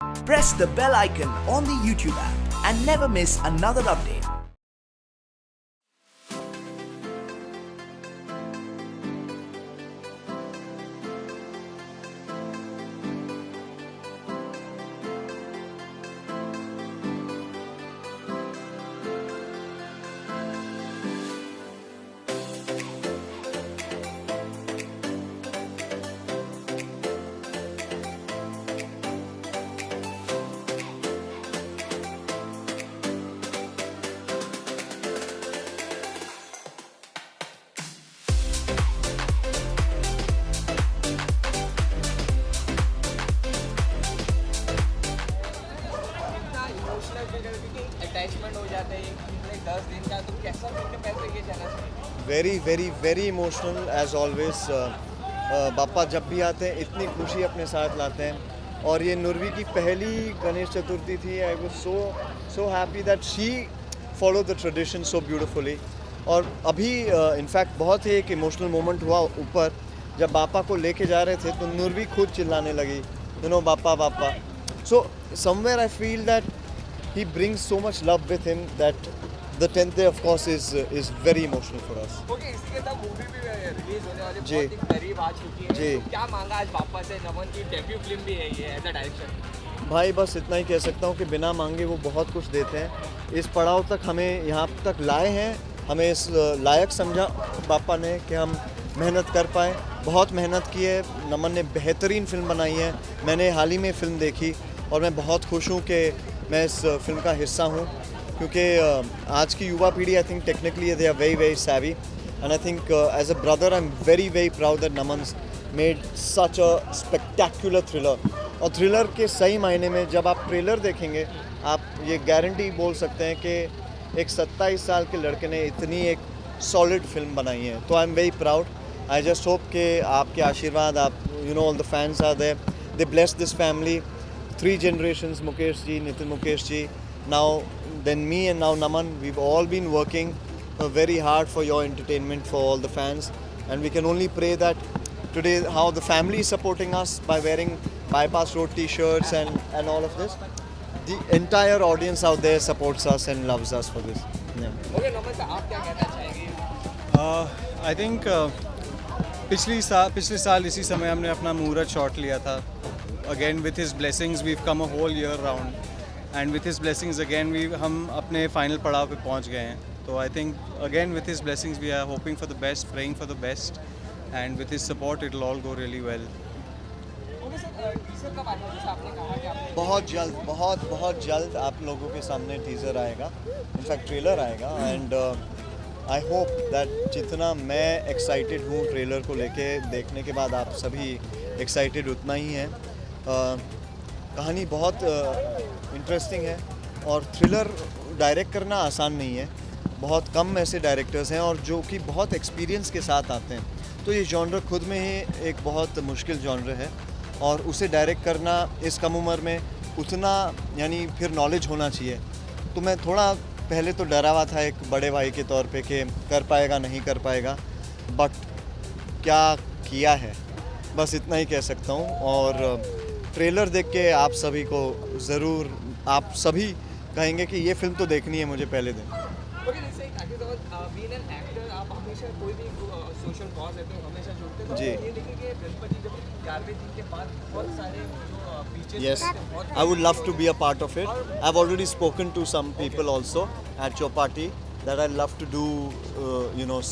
Press the bell icon on the YouTube app and never miss another update. Attachment हो जाता है ये 10 दिन का, तो कैसा फिल्म पैसे ये जाना चाहिए? Very emotional as always. Bappa जब भी आते हैं इतनी खुशी अपने साथ लाते हैं। और ये नुरवी की पहली गणेश चतुर्थी थी। I was so happy that she follow the tradition so beautifully. और अभी इनफैक्ट बहुत ही एक इमोशनल मोमेंट हुआ ऊपर, जब बापा को लेके जा रहे थे तो नुरवी खुद चिल्लाने लगी, यू नो बापा बापा। So somewhere I feel that he brings so much love with him that the 10th day of course is very emotional for us. Okay, इसी के साथ मूवी भी रिलीज होने वाली जी। बहुत ही करीब आ चुकी है। जी। तो क्या मांगा आज पापा से? नमन की डेब्यू फिल्म भी है ये एज अ डायरेक्शन। भाई बस इतना ही कह सकता हूँ कि बिना मांगे वो बहुत कुछ देते हैं। इस पड़ाव तक हमें यहाँ तक लाए हैं, हमें इस लायक समझा पापा ने कि हम मेहनत कर पाए। बहुत मेहनत की है। नमन ने बेहतरीन फिल्म बनाई है। मैंने हाल ही में फ़िल्म देखी और मैं बहुत खुश हूँ कि मैं इस फिल्म का हिस्सा हूँ, क्योंकि आज की युवा पीढ़ी I think technically they are very savvy and I think as a brother I'm very proud that Naman's made such a spectacular thriller. और थ्रिलर के सही मायने में जब आप ट्रेलर देखेंगे आप ये गारंटी बोल सकते हैं कि एक 27 साल के लड़के ने इतनी एक सॉलिड फिल्म बनाई है। तो I am very proud. I just hope कि आपके आशीर्वाद, आप you know all the fans are there, they bless this family, 3 generations, Mukesh ji, Nitin Mukesh ji, now then me and now Naman, we've all been working very hard for your entertainment, for all the fans, and we can only pray that today how the family is supporting us by wearing Bypass Road t-shirts and all of this, the entire audience out there supports us and loves us for this. Yeah. Okay, Naman साहब आप क्या कहना चाहेंगे? I think पिछले साल इसी समय हमने अपना मुहूर्त शॉट लिया था। Again with his blessings we come a whole year round, and with his blessings again हम अपने फाइनल पड़ाव पे पहुंच गए हैं। तो I think again with his blessings we are hoping for the best, praying for the best, and with his support it will all go really well. Okay sir, teaser कब आएगा? जैसे आपने कहा कि आपने बहुत जल्द आप लोगों के सामने टीज़र आएगा, इनफैक्ट ट्रेलर आएगा। एंड आई होप दैट जितना मैं एक्साइटेड हूँ ट्रेलर को लेके, देखने के बाद आप सभी एक्साइटेड उतना ही हैं। कहानी बहुत इंटरेस्टिंग है और थ्रिलर डायरेक्ट करना आसान नहीं है। बहुत कम ऐसे डायरेक्टर्स हैं और जो कि बहुत एक्सपीरियंस के साथ आते हैं। तो ये जॉनर खुद में ही एक बहुत मुश्किल जॉनर है और उसे डायरेक्ट करना इस कम उम्र में उतना यानी फिर नॉलेज होना चाहिए। तो मैं थोड़ा पहले तो डरा हुआ था एक बड़े भाई के तौर पे कि कर पाएगा नहीं कर पाएगा, बट क्या किया है, बस इतना ही कह सकता हूँ। और ट्रेलर देख के आप सभी को ज़रूर, आप सभी कहेंगे कि ये फिल्म तो देखनी है मुझे पहले दिन। ओके, जैसे बीइंग एन एक्टर आप हमेशा कोई भी सोशल कॉज है तो हमेशा जुड़ते हैं। तो जी। ये देखिए कि गणपति जब 11वें दिन के बाद बहुत सारे जो beaches Yes, I would love to be a part of it. I've already spoken to some people also at your party that I'd love to do,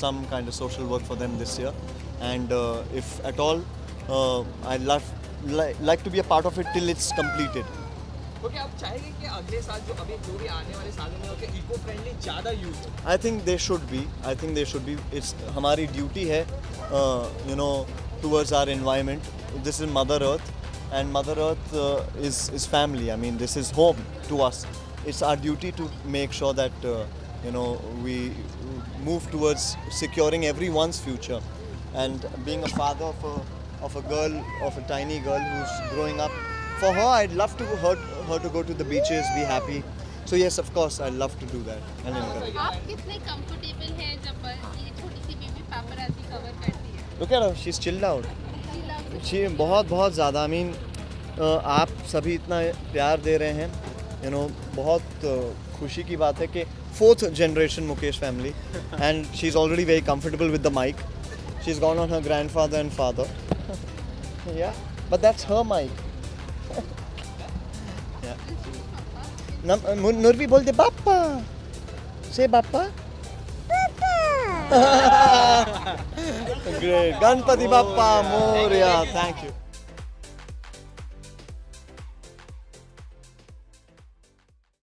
some kind of social work for them this year. And if at all, I'd like to be a part of it till it's completed. Okay, आप चाहेंगे कि अगले साल जो भी आने वाले सालों में होके इको फ्रेंडली ज़्यादा यूज़ हो? I think they should be. It's हमारी ड्यूटी है, towards our environment. This is Mother Earth, and Mother Earth is family. I mean, this is home to us. It's our duty to make sure that we move towards securing everyone's future. And being a father of a girl, of a tiny girl who's growing up, for her, I'd love to her to go to the beaches, be happy. So yes, of course, I'd love to do that and encourage. आप कितने comfortable हैं जब ये छोटी सी baby पापराज़ी cover करती है? Look at her, she's chilled out. She loves it. बहुत ज़्यादा। I mean, आप सभी इतना प्यार दे रहे हैं, यू नो, बहुत खुशी की बात है कि 4th generation Mukesh family and she's already very comfortable with the mic. She's gone on her grandfather and father. Yeah, but that's her mic. Yeah. Nurvi bolte Bappa. Say Bappa. Great. Ganpati Bappa Moria. Thank you.